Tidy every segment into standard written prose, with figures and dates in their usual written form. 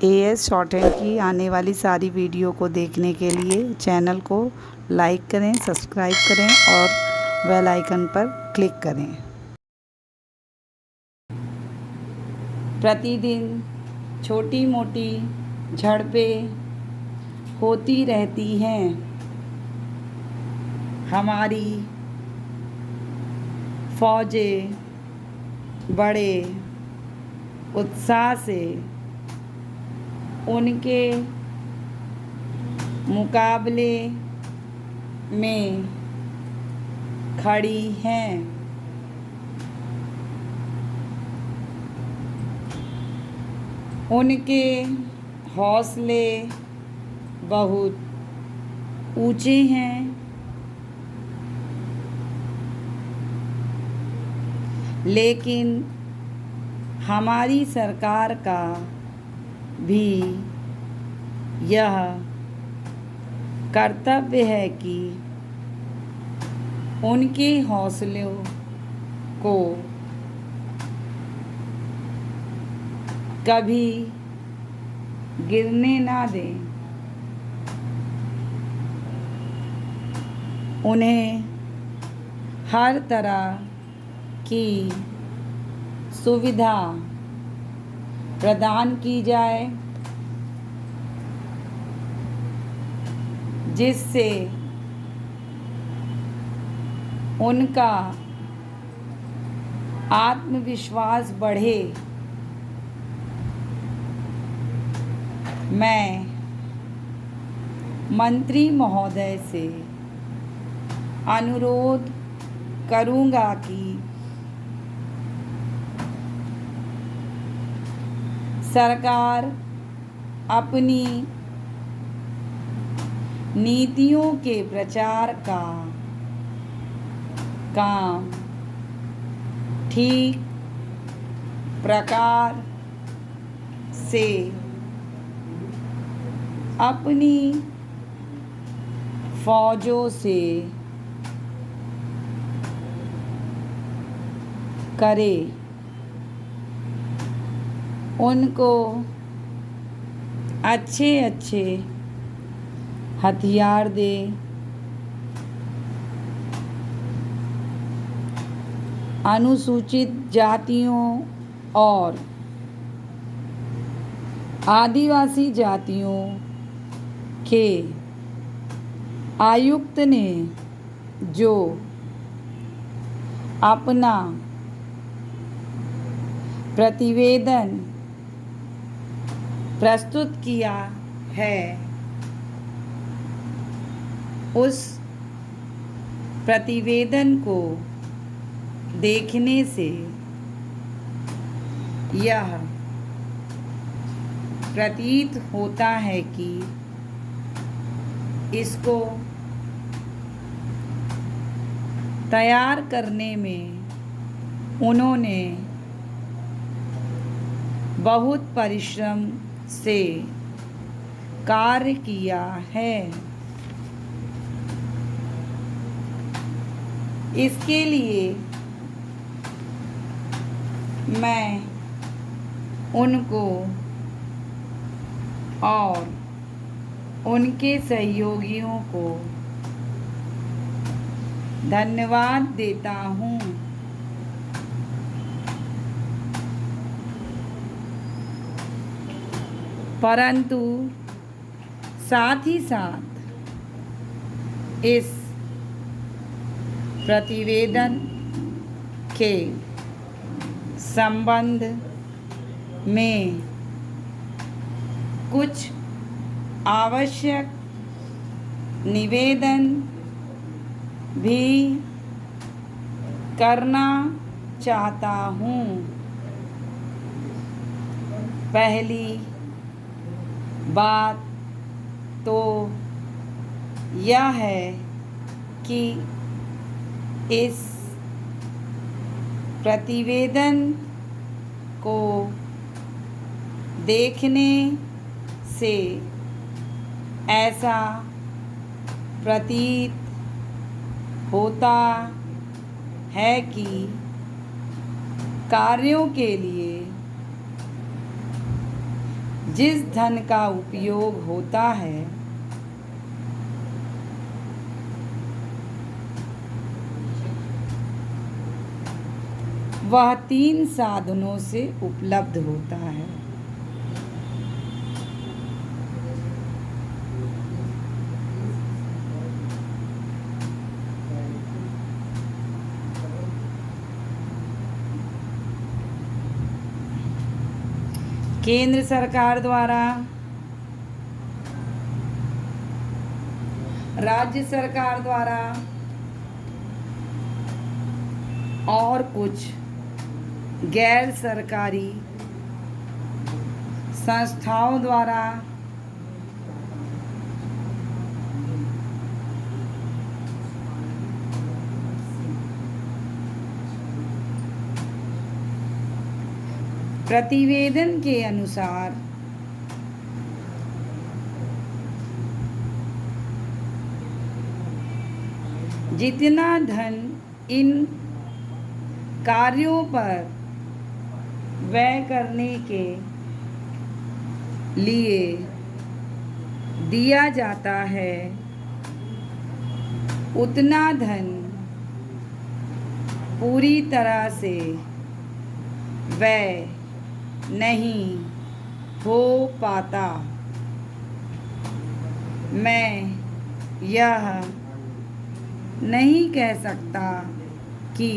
As shorthand की आने वाली सारी वीडियो को देखने के लिए चैनल को लाइक करें, सब्सक्राइब करें और बेल आइकन पर क्लिक करें। प्रतिदिन छोटी मोटी झड़पें होती रहती हैं। हमारी फ़ौजें बड़े उत्साह से उनके मुकाबले में खड़ी हैं। उनके हौसले बहुत ऊंचे हैं। लेकिन हमारी सरकार का भी यह कर्तव्य है कि उनके हौसलों को कभी गिरने ना दें। उन्हें हर तरह की सुविधा प्रदान की जाए जिससे उनका आत्मविश्वास बढ़े। मैं मंत्री महोदय से अनुरोध करूंगा कि सरकार अपनी नीतियों के प्रचार का काम ठीक प्रकार से अपनी फ़ौजों से करे। उनको अच्छे अच्छे हथियार दे। अनुसूचित जातियों और आदिवासी जातियों के आयुक्त ने जो अपना प्रतिवेदन प्रस्तुत किया है, उस प्रतिवेदन को देखने से यह प्रतीत होता है कि इसको तैयार करने में उन्होंने बहुत परिश्रम से कार्य किया है। इसके लिए मैं उनको और उनके सहयोगियों को धन्यवाद देता हूँ। परंतु साथ ही साथ इस प्रतिवेदन के संबंध में कुछ आवश्यक निवेदन भी करना चाहता हूँ। पहली बात तो यह है कि इस प्रतिवेदन को देखने से ऐसा प्रतीत होता है कि कार्यों के लिए जिस धन का उपयोग होता है वह 3 साधनों से उपलब्ध होता है। केंद्र सरकार द्वारा, राज्य सरकार द्वारा और कुछ गैर सरकारी संस्थाओं द्वारा प्रतिवेदन के अनुसार जितना धन इन कार्यों पर व्यय करने के लिए दिया जाता है उतना धन पूरी तरह से व्यय नहीं हो पाता। मैं यह नहीं कह सकता कि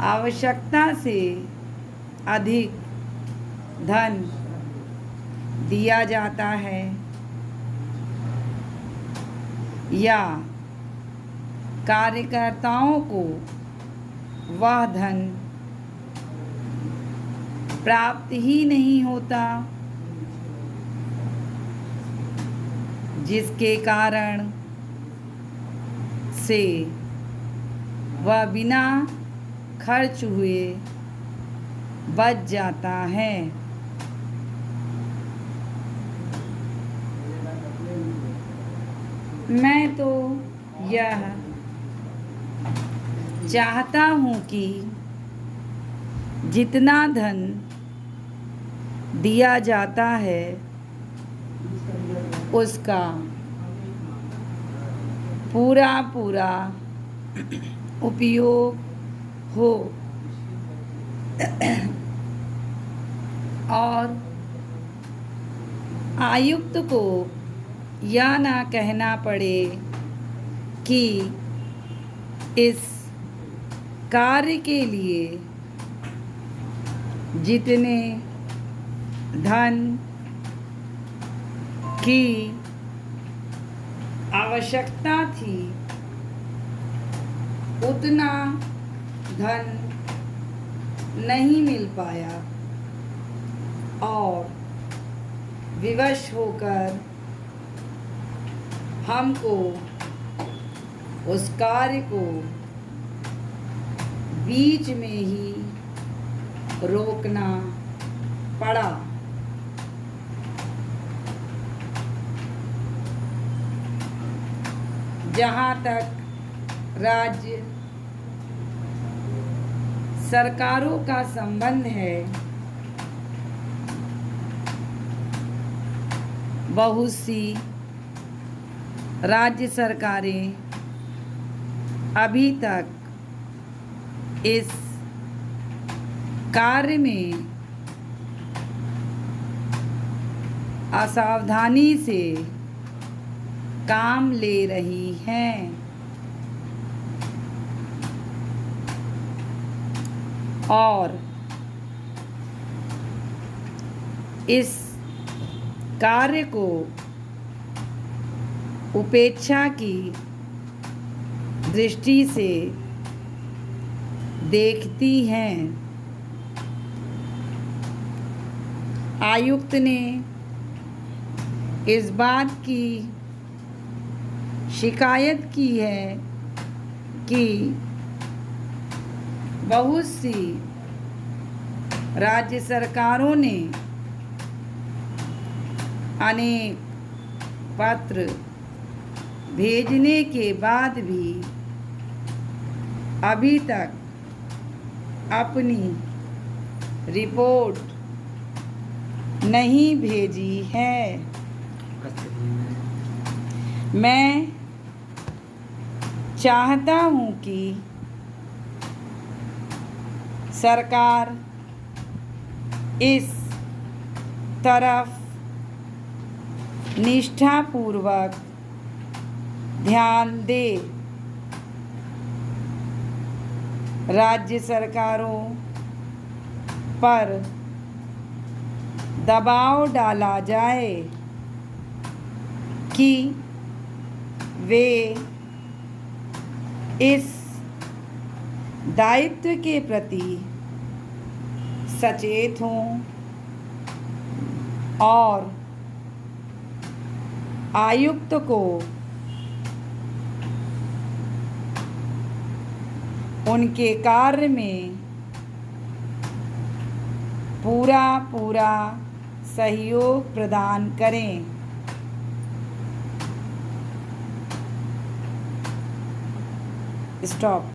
आवश्यकता से अधिक धन दिया जाता है या कार्यकर्ताओं को वह धन प्राप्त ही नहीं होता, जिसके कारण से वह बिना खर्च हुए बच जाता है। मैं तो यह चाहता हूँ कि जितना धन दिया जाता है उसका पूरा उपयोग हो और आयुक्त को यह ना कहना पड़े कि इस कार्य के लिए जितने धन की आवश्यकता थी उतना धन नहीं मिल पाया और विवश होकर हमको उस कार्य को बीच में ही रोकना पड़ा। जहाँ तक राज्य सरकारों का संबंध है, बहुत सी राज्य सरकारें अभी तक इस कार्य में असावधानी से काम ले रही हैं और इस कार्य को उपेक्षा की दृष्टि से देखती हैं। आयुक्त ने इस बात की शिकायत की है कि बहुत सी राज्य सरकारों ने अनेक पत्र भेजने के बाद भी अभी तक अपनी रिपोर्ट नहीं भेजी है। मैं चाहता हूँ कि सरकार इस तरफ निष्ठापूर्वक ध्यान दे। राज्य सरकारों पर दबाव डाला जाए कि वे इस दायित्व के प्रति सचेत हों और आयुक्त को उनके कार्य में पूरा सहयोग प्रदान करें। स्टॉप।